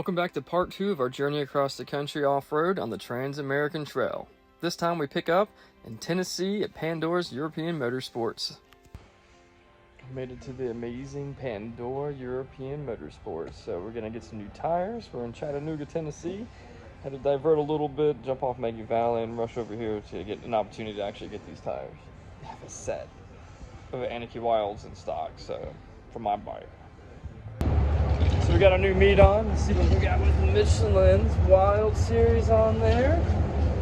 Welcome back to part 2 of our journey across the country off-road on the Trans-American Trail. This time we pick up in Tennessee at Pandora's European Motorsports. Made it to the amazing Pandora European Motorsports. So we're gonna get some new tires. We're in Chattanooga, Tennessee. Had to divert a little bit, jump off Maggie Valley and rush over here to get an opportunity to actually get these tires. I have a set of Anarchy Wilds in stock, so for my bike. So we got our new meat on. Let's see what we got with the Michelin's Wild Series on there.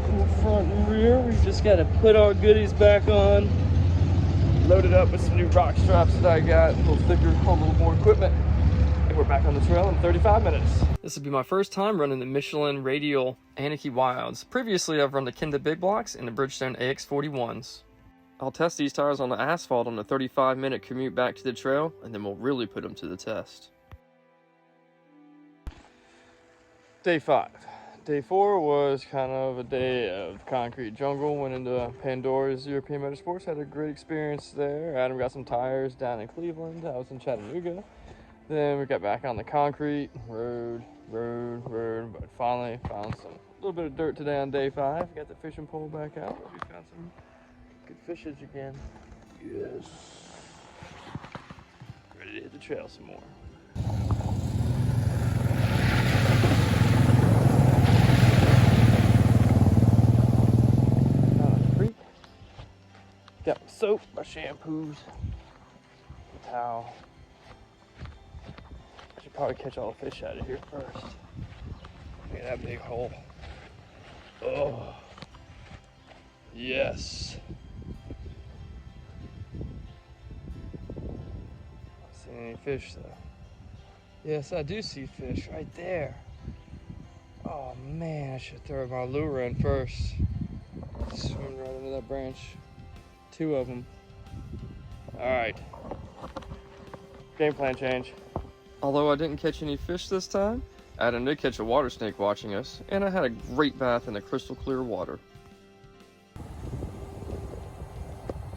Cool front and rear. We just got to put our goodies back on. Loaded up with some new rock straps that I got. A little thicker, a little more equipment. And we're back on the trail in 35 minutes. This will be my first time running the Michelin Radial Anarchy Wilds. Previously, I've run the Kenda Big Blocks and the Bridgestone AX41s. I'll test these tires on the asphalt on a 35-minute commute back to the trail, and then we'll really put them to the test. Day 5. Day 4 was kind of a day of concrete jungle. Went into Pandora's European Motorsports. Had a great experience there. Adam got some tires down in Cleveland. I was in Chattanooga. Then we got back on the concrete. Rode. But finally found a little bit of dirt today on day 5. Got the fishing pole back out. We found some good fishes again. Yes. Ready to hit the trail some more. Got my soap, my shampoos, my towel. I should probably catch all the fish out of here first. Look at that big hole. Oh, yes. Not seeing any fish though. Yes, I do see fish right there. Oh man, I should throw my lure in first. Swim right into that branch. 2 of them. All right. Game plan change. Although I didn't catch any fish this time, Adam did catch a water snake watching us, and I had a great bath in the crystal clear water.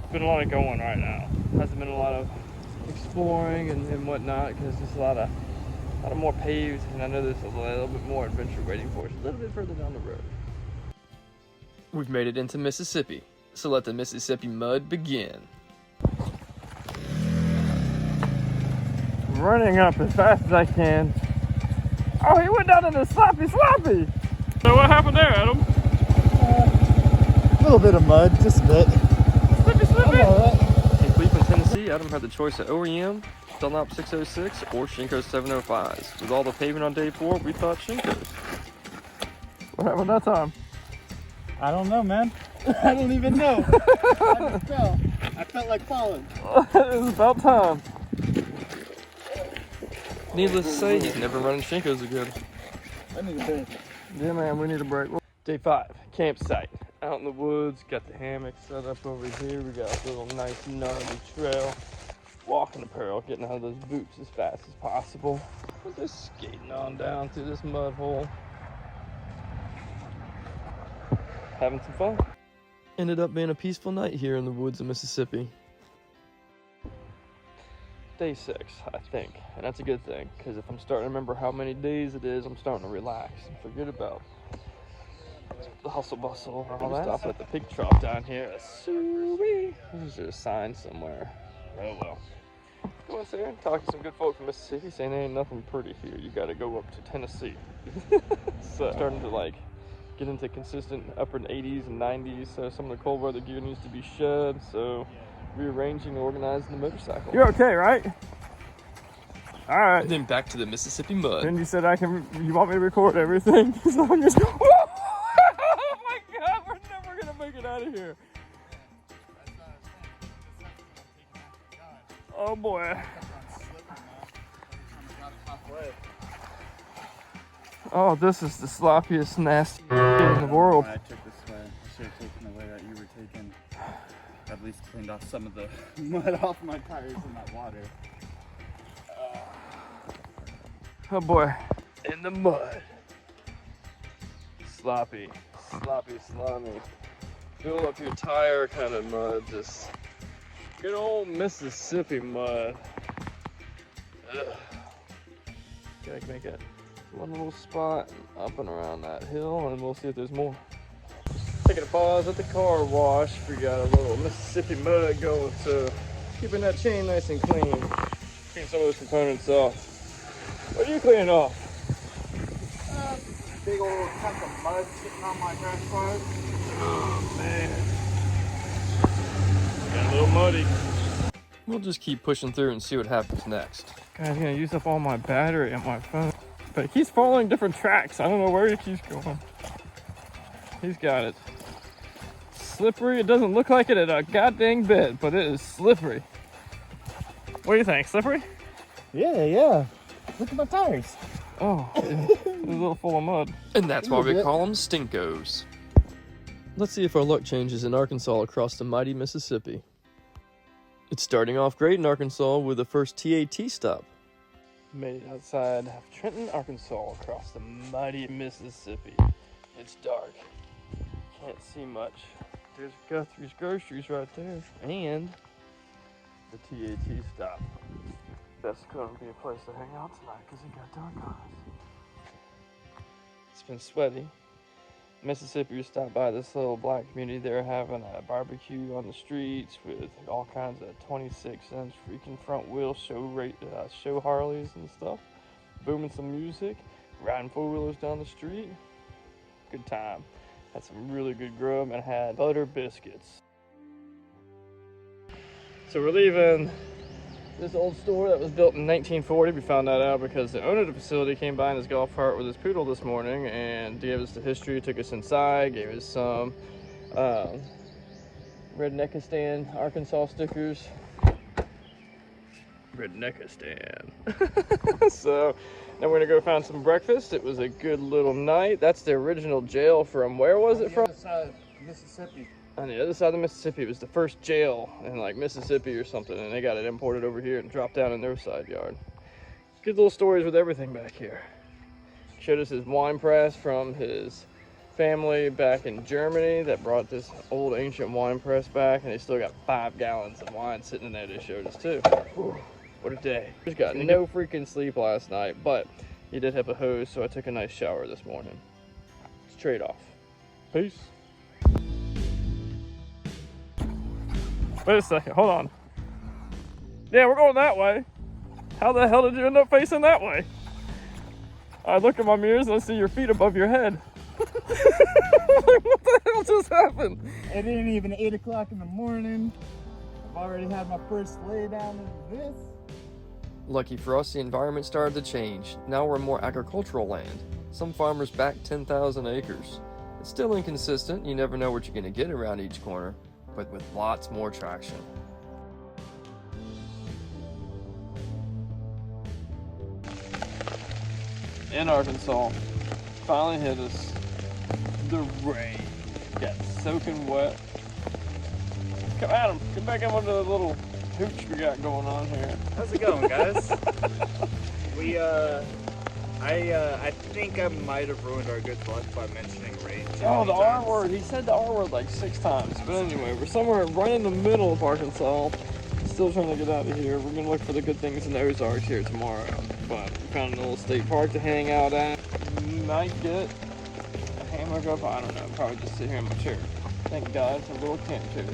It's been a lot of going right now. Hasn't been a lot of exploring and whatnot, because there's a lot of more paved, and I know there's a little bit more adventure waiting for us a little bit further down the road. We've made it into Mississippi. So let the Mississippi mud begin. I'm running up as fast as I can. Oh, he went down in the sloppy. So what happened there, Adam? A little bit of mud, just a bit. Slippy. In Cleveland, Tennessee, Adam had the choice of OEM, Dunlop 606, or Shinko 705s. With all the pavement on day 4, we thought Shinkos. What happened that time? I don't know, man. I don't even know. I just fell. I felt like falling. It was about time. Needless to say, he's never running Shinkos again. I need a break. Yeah, man, we need a break. Day 5, campsite. Out in the woods, got the hammock set up over here. We got a little nice gnarly trail. Walking apparel, getting out of those boots as fast as possible. We're just skating on down through this mud hole. Having some fun. Ended up being a peaceful night here in the woods of Mississippi. Day 6, I think, and that's a good thing, because if I'm starting to remember how many days it is, I'm starting to relax and forget about the hustle bustle and all that. Stop at the pig trough down here. There's a sign somewhere. Oh well. Go in there and talk to some good folk from Mississippi, saying there ain't nothing pretty here. You got to go up to Tennessee. So starting to get into consistent upper 80s and 90s, so some of the cold weather gear needs to be shed, so rearranging and organizing the motorcycle. You're okay, right? All right. And then back to the Mississippi mud. Then you said you want me to record everything? So I'm just, oh my God, we're never gonna make it out of here. Oh boy. Oh, this is the sloppiest, nasty in the world. I took this way. I should have taken the way that you were taking. At least cleaned off some of the mud off my tires in that water. Oh boy, in the mud. Sloppy. Fill up your tire kind of mud. Just good old Mississippi mud. Ugh. Gotta make it one little spot up and around that hill, and we'll see if there's more. Taking a pause at the car wash. We got a little Mississippi mud going, so keeping that chain nice and clean. Clean some of those components off. What are you cleaning off? Big old chunk of mud sitting on my grass car. Oh man. Got a little muddy. We'll just keep pushing through and see what happens next. Guys, I'm gonna use up all my battery on my phone. But it keeps following different tracks. I don't know where he keeps going. He's got it. Slippery. It doesn't look like it at a goddamn bit, but it is slippery. What do you think? Slippery? Yeah. Look at my tires. Oh, it's a little full of mud. And that's why we call them stinkos. Let's see if our luck changes in Arkansas across the mighty Mississippi. It's starting off great in Arkansas with the first TAT stop. Made it outside of Trenton, Arkansas, across the mighty Mississippi. It's dark. Can't see much. There's Guthrie's Groceries right there. And the TAT stop. That's going to be a place to hang out tonight because it got dark on us. It's been sweaty. Mississippi, we stopped by this little black community. They're having a barbecue on the streets with all kinds of 26-inch freaking front wheel show Harleys and stuff. Booming some music, riding four-wheelers down the street. Good time. Had some really good grub and had butter biscuits. So we're leaving this old store that was built in 1940. We found that out because the owner of the facility came by in his golf cart with his poodle this morning and gave us the history, took us inside, gave us some Redneckistan Arkansas stickers. Redneckistan. So then we're gonna go find some breakfast. It was a good little night. That's the original jail from, where was it from? On the other side of Mississippi. On the other side of the Mississippi. It was the first jail in like Mississippi or something, and they got it imported over here and dropped down in their side yard. Good little stories with everything back here. Showed us his wine press from his family back in Germany that brought this old ancient wine press back, and they still got 5 gallons of wine sitting in there. They showed us too. Whew, what a day. Just got no freaking sleep last night, but he did have a hose, so I took a nice shower this morning. It's trade-off. Peace. Wait a second, hold on. Yeah, we're going that way. How the hell did you end up facing that way? I look in my mirrors and I see your feet above your head. Like, what the hell just happened? It ain't even 8 o'clock in the morning. I've already had my first lay down in this. Lucky for us, the environment started to change. Now we're in more agricultural land. Some farmers back 10,000 acres. It's still inconsistent. You never know what you're gonna get around each corner, but with lots more traction. In Arkansas, finally hit us. The rain got soaking wet. Come at him. Get back in with the little hooch we got going on here. How's it going, guys? I think I might have ruined our good luck by mentioning rain. Oh, the R word. He said the R word like 6 times. But anyway, we're somewhere right in the middle of Arkansas. Still trying to get out of here. We're going to look for the good things in the Ozarks here tomorrow. But we found a little state park to hang out at. Might get a hammock up. I don't know. Probably just sit here in my chair. Thank God for little camp chairs.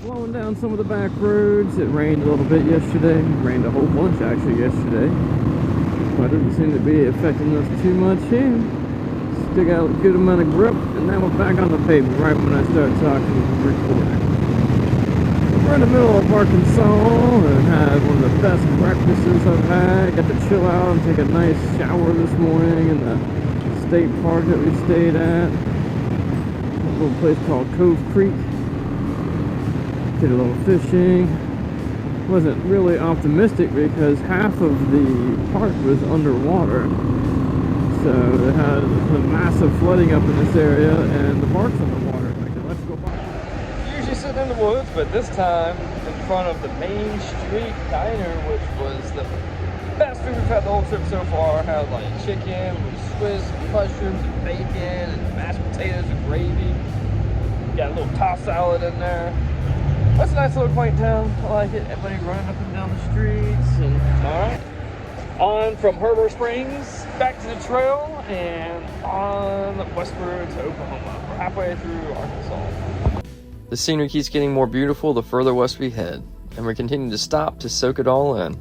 Blowing down some of the back roads. It rained a little bit yesterday. It rained a whole bunch actually yesterday. But it doesn't seem to be affecting us too much here. Still got a good amount of grip, and now we're back on the pavement right when I start talking and recording. We're in the middle of Arkansas and had one of the best breakfasts I've had. Got to chill out and take a nice shower this morning in the state park that we stayed at. A little place called Cove Creek. Did a little fishing. Wasn't really optimistic because half of the park was underwater. So they had some massive flooding up in this area and the park's underwater. Like, let's go by. Usually sitting in the woods, but this time in front of the Main Street Diner, which was the best food we've had the whole trip so far. Had like chicken with Swiss mushrooms and bacon and mashed potatoes and gravy. Got a little tossed salad in there. That's a nice little quaint town. I like it. Everybody running up and down the streets. And all right, on from Herbert Springs back to the trail and on westward to Oklahoma. We're halfway through Arkansas. The scenery keeps getting more beautiful the further west we head, and we continue to stop to soak it all in.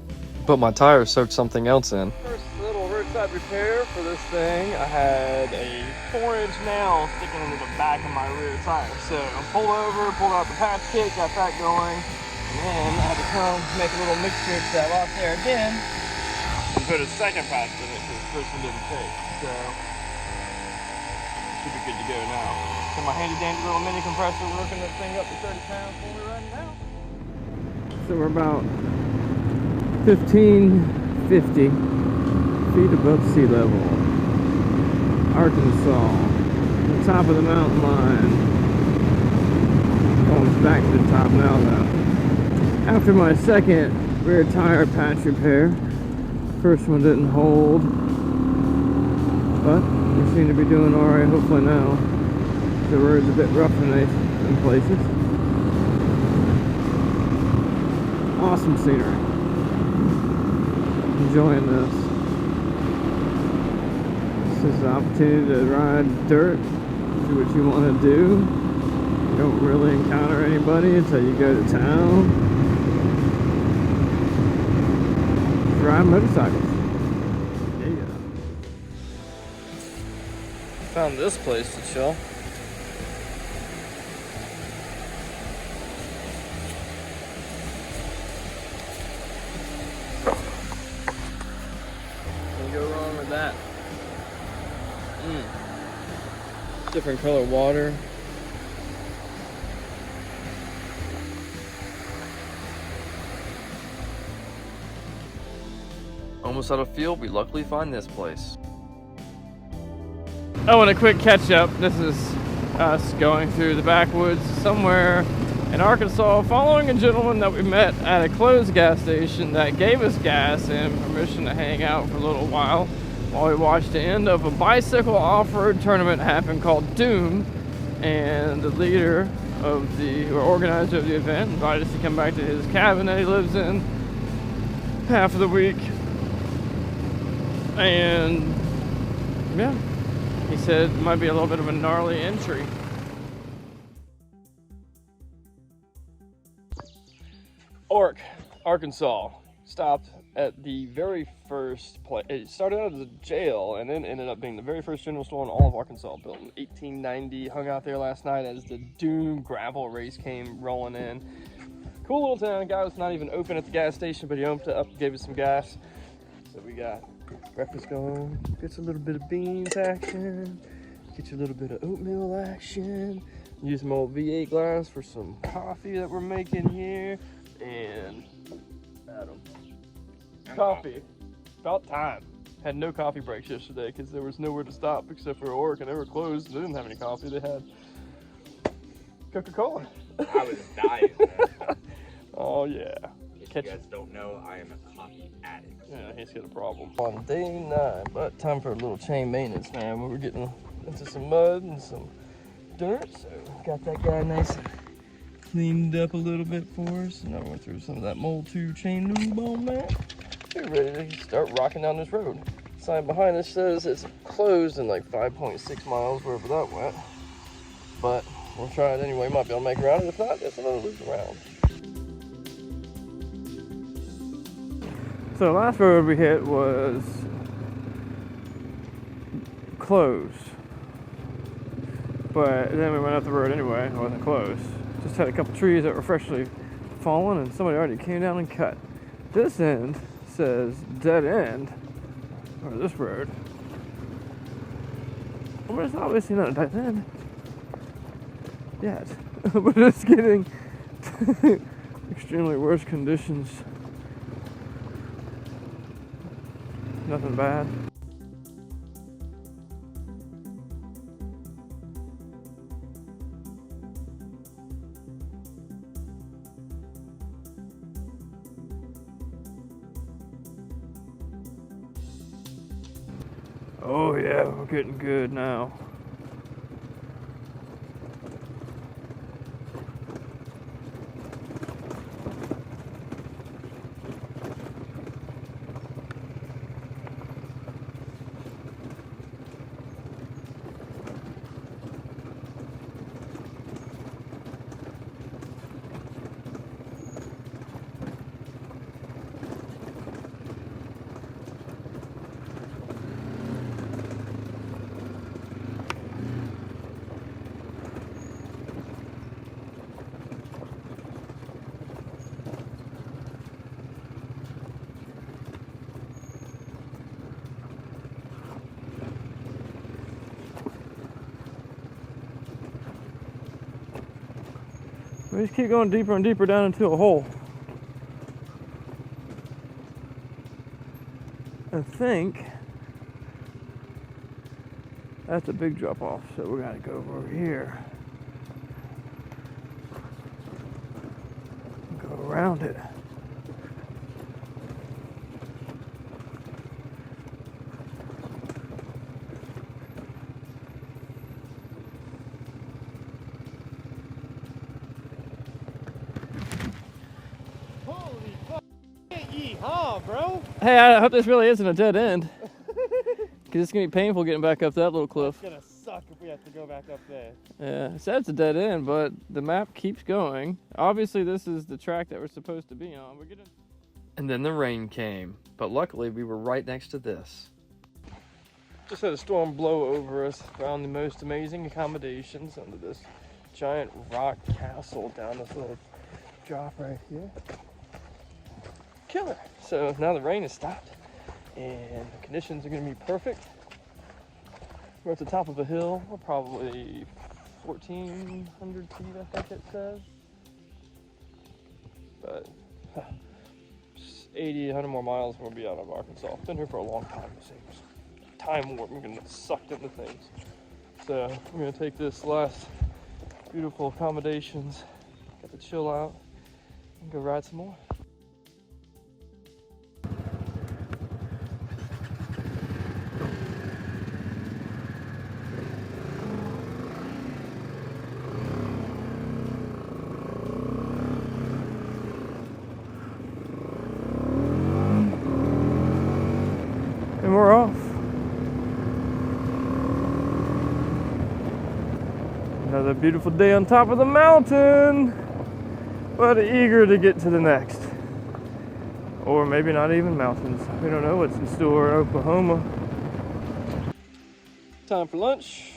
But my tires soaked something else in. First little roadside repair for this thing, I had a 4-inch nail sticking into the back of my rear tire. So I pulled over, pulled out the patch kit, got that going, and then I had to come make a little mixture to that off there again and put a second patch in it because the first one didn't take. So should be good to go now. So my handy dandy little mini compressor working that thing up to 30 pounds when we're running now. So we're about 1550 feet above sea level. Arkansas, the top of the mountain line. Almost back to the top now though. After my second rear tire patch repair, first one didn't hold, but we seem to be doing alright hopefully now. The road's a bit rough in places. Awesome scenery. Enjoying this. This is the opportunity to ride dirt, do what you want to do. You don't really encounter anybody until you go to town. Just ride motorcycles. Yeah. Found this place to chill. That different color water. Almost out of fuel, we luckily find this place. Oh, and a quick catch up. This is us going through the backwoods somewhere in Arkansas, following a gentleman that we met at a closed gas station that gave us gas and permission to hang out for a little while we watched the end of a bicycle off-road tournament happen called Doom. And the leader of the, or organizer of the event, invited us to come back to his cabin that he lives in half of the week. And yeah, he said it might be a little bit of a gnarly entry. Arkansas. Stopped at the very first place. It started out as a jail and then ended up being the very first general store in all of Arkansas, built in 1890. Hung out there last night as the Doom gravel race came rolling in. Cool little town. Guy was not even open at the gas station, but he opened it up, gave us some gas. So we got breakfast going. Gets a little bit of beans action. Get you a little bit of oatmeal action. Use some old V8 glass for some coffee that we're making here. And Adam. Coffee. About time. Had no coffee breaks yesterday because there was nowhere to stop except for Oregon. They were closed. They didn't have any coffee. They had Coca-Cola. I was dying, man. Oh, yeah. If you guys don't know, I am a coffee addict. Yeah, he's got a problem. On day 9, but time for a little chain maintenance, man. We were getting into some mud and some dirt, so got that guy nice and cleaned up a little bit for us. And I went through some of that Mold 2 chain lube on that. We're ready to start rocking down this road. Sign behind us says it's closed in like 5.6 miles, wherever that went. But we'll try it anyway. Might be able to make a round. If not, it's another loop around. So the last road we hit was closed. But then we went up the road anyway. It wasn't closed. Just had a couple trees that were freshly fallen and somebody already came down and cut. This end says dead end, or this road. But it's obviously not a dead end yet. But it's getting extremely worse conditions. Nothing bad. Oh yeah, we're getting good now. We just keep going deeper and deeper down into a hole. I think that's a big drop off, so we gotta go over here. Go around it. Holy fuck, yeehaw, bro. Hey, I hope this really isn't a dead end. Because it's going to be painful getting back up that little cliff. It's going to suck if we have to go back up there. Yeah, it said it's a dead end, but the map keeps going. Obviously, this is the track that we're supposed to be on. And then the rain came, but luckily we were right next to this. Just had a storm blow over us. Found the most amazing accommodations under this giant rock castle down this little drop right here. Killer. So now the rain has stopped and the conditions are going to be perfect. We're at the top of a hill. We're probably 1,400 feet, I think it says. But 80, 100 more miles and we'll be out of Arkansas. Been here for a long time, it seems. Time warp, I'm getting sucked into things. So we're going to take this last beautiful accommodations, get to chill out, and go ride some more. And we're off. Another beautiful day on top of the mountain, but eager to get to the next. Or maybe not even mountains. We don't know what's in store in Oklahoma. Time for lunch.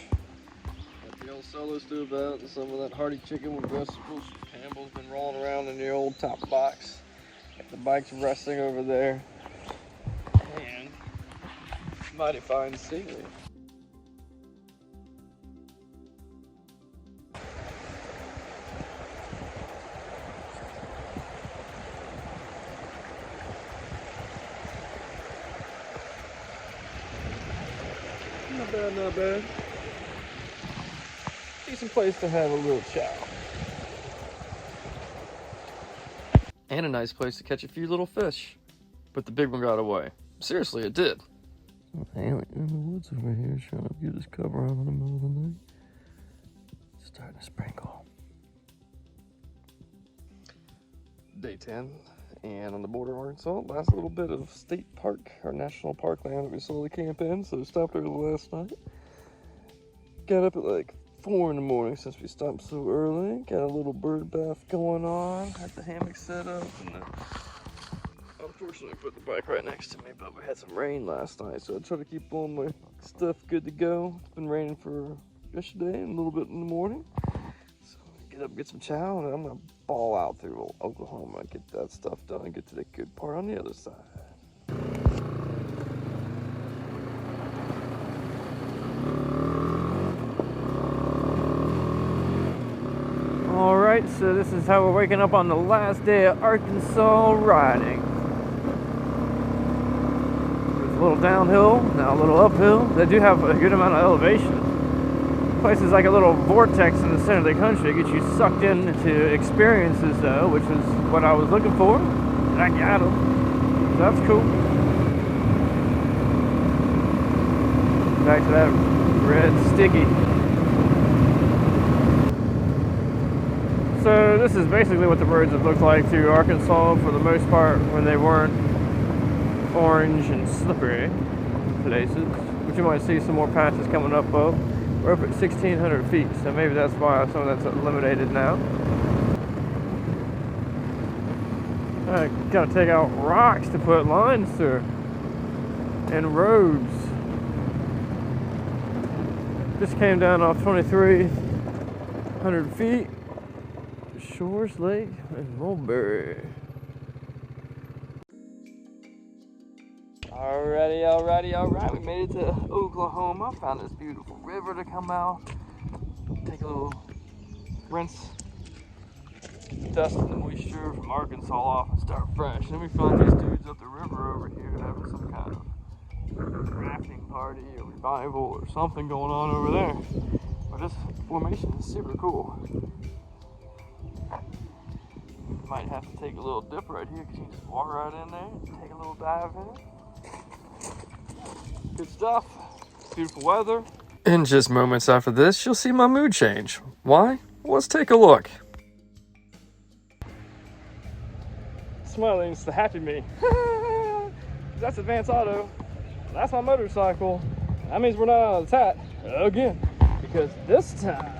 Got the old solo stove out and some of that hearty chicken with vegetables. Campbell's been rolling around in the old top box. Got the bikes resting over there. And mighty fine scenery. Not bad, not bad. Decent place to have a little chow. And a nice place to catch a few little fish. But the big one got away. Seriously, it did. Alien in the woods over here trying to get his cover on in the middle of the night. It's starting to sprinkle. Day 10, and on the border of Arkansas, last little bit of state park or national park land that we slowly camp in, so we stopped over the last night. Got up at like 4 in the morning since we stopped so early. Got a little bird bath going on, had the hammock set up, and unfortunately put the bike right next to me, but we had some rain last night, so I try to keep all my stuff good to go. It's been raining for yesterday and a little bit in the morning. So get up, get some chow, and I'm gonna ball out through Oklahoma, get that stuff done, and get to the good part on the other side. All right, so this is how we're waking up on the last day of Arkansas riding. It's a little downhill, now a little uphill. They do have a good amount of elevation. The place is like a little vortex in the center of the country. It gets you sucked into experiences though, which is what I was looking for. And I got them. So that's cool. Back to that red sticky. So this is basically what the roads have looked like through Arkansas for the most part when they weren't orange and slippery places, but you might see some more patches coming up of. We're up at 1,600 feet, so maybe that's why some of that's eliminated now. I gotta take out rocks to put lines through and roads. This came down off 2,300 feet. Shores Lake and Mulberry. Alrighty. We made it to Oklahoma. Found this beautiful river to come out. Take a little rinse get the dust and the moisture from Arkansas off and start fresh. And then we find these dudes up the river over here having some kind of rafting party or revival or something going on over there. But this formation is super cool. Might have to take a little dip right here because you can just walk right in there and take a little dive in it. Good stuff. Beautiful weather. In just moments after this, you'll see my mood change. Why? Let's take a look. Smiling, it's the happy me. That's Advance Auto. That's my motorcycle. That means we're not out of the tat again. Because this time,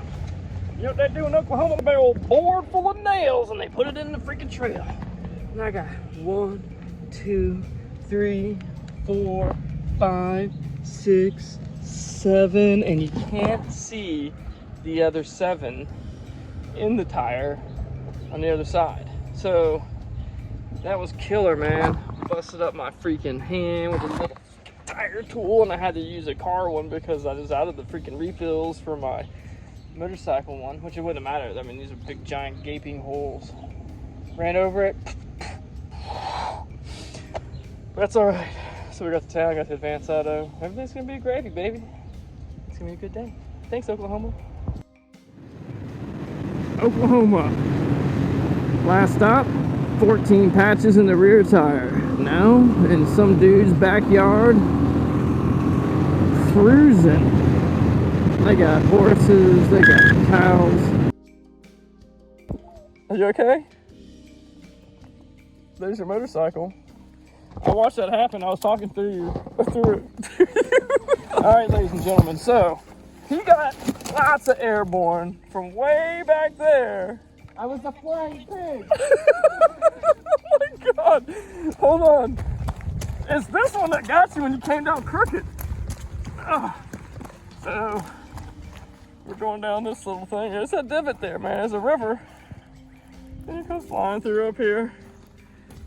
you know what they do in Oklahoma? They old board full of nails and they put it in the freaking trail. And I got 1, 2, 3, 4, 5, 6, 7, and you can't see the other 7 in the tire on the other side. So that was killer, man. Busted up my freaking hand with a little tire tool, and I had to use a car one because I was out of the freaking refills for my motorcycle one, which it wouldn't matter. I mean, these are big giant gaping holes. Ran over it. But that's all right. So we got the tag, got the Advance Auto. Everything's gonna be gravy, baby. It's gonna be a good day. Thanks, Oklahoma. Oklahoma. Last stop, 14 patches in the rear tire. Now, in some dude's backyard, cruising. They got horses, they got cows. Are you okay? There's your motorcycle. I watched that happen. I was talking through it. All right, ladies and gentlemen. So he got lots of airborne from way back there. I was a flying pig. Oh my God! Hold on. It's this one that got you when you came down crooked. So we're going down this little thing. There's a divot there, man. There's a river. And it goes flying through up here.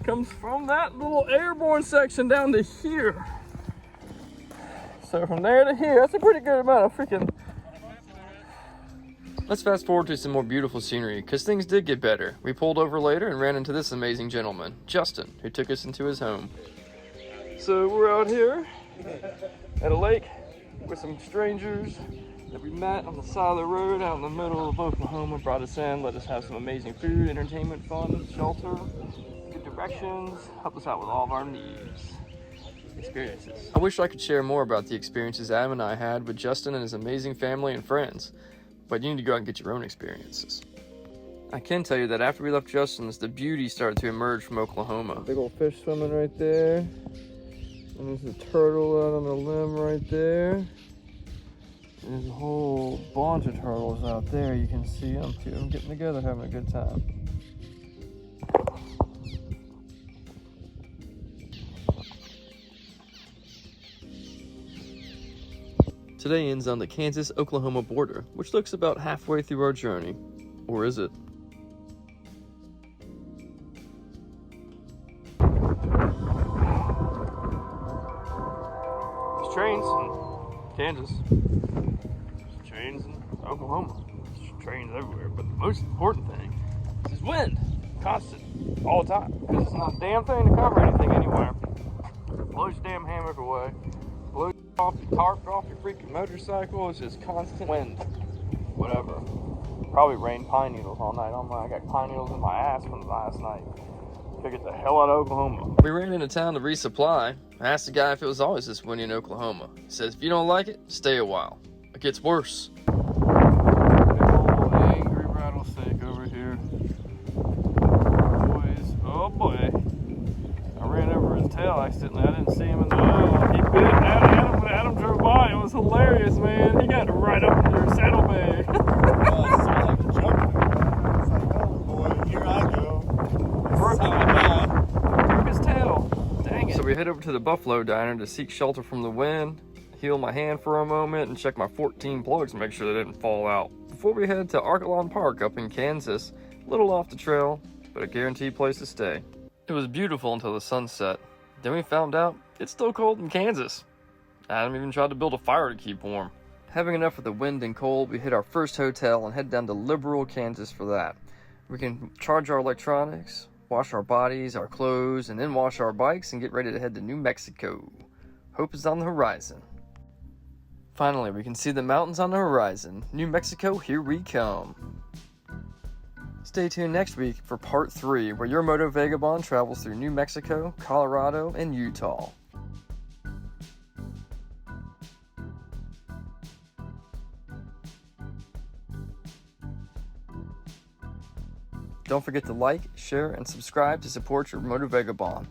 Comes from that little airborne section down to here. So from there to here, that's a pretty good amount of freaking... Let's fast forward to some more beautiful scenery, because things did get better. We pulled over later and ran into this amazing gentleman, Justin, who took us into his home. So we're out here at a lake with some strangers that we met on the side of the road out in the middle of Oklahoma. Brought us in, let us have some amazing food, entertainment, fun, shelter, good directions, helped us out with all of our needs. Experiences. I wish I could share more about the experiences Adam and I had with Justin and his amazing family and friends, but you need to go out and get your own experiences. I can tell you that after we left Justin's, the beauty started to emerge from Oklahoma. Big old fish swimming right there. And there's a turtle out on the limb right there. And there's a whole bunch of turtles out there. You can see them too. I'm getting together, having a good time. Today ends on the Kansas-Oklahoma border, which looks about halfway through our journey. Or is it? There's trains in Kansas. There's trains in Oklahoma. There's trains everywhere. But the most important thing is wind. Constant. All the time. Because it's not a damn thing to cover anything anywhere. Blows your damn hammock away. Blows off your tarp, off your freaking motorcycle. It's just constant wind. Whatever. Probably rained pine needles all night. I got pine needles in my ass from last night. Gotta get the hell out of Oklahoma. We ran into town to resupply. I asked the guy if it was always this windy in Oklahoma. He says, if you don't like it, stay a while. It gets worse. Big old angry rattlesnake over here. Boys, oh boy. I ran over his tail accidentally. I didn't see him in the oil. He bit Adam when Adam drove by. It was hilarious, man. He got right up in your saddlebag. Broke his tail. Dang it. So we head over to the Buffalo Diner to seek shelter from the wind, heal my hand for a moment, and check my 14 plugs to make sure they didn't fall out. Before we head to Arkalon Park up in Kansas, a little off the trail, but a guaranteed place to stay. It was beautiful until the sun set. Then we found out it's still cold in Kansas. Adam even tried to build a fire to keep warm. Having enough of the wind and cold, we hit our first hotel and head down to Liberal, Kansas for that. We can charge our electronics, wash our bodies, our clothes, and then wash our bikes and get ready to head to New Mexico. Hope is on the horizon. Finally, we can see the mountains on the horizon. New Mexico, here we come. Stay tuned next week for part 3, where your Moto Vagabond travels through New Mexico, Colorado, and Utah. Don't forget to like, share, and subscribe to support your Moto Vagabond.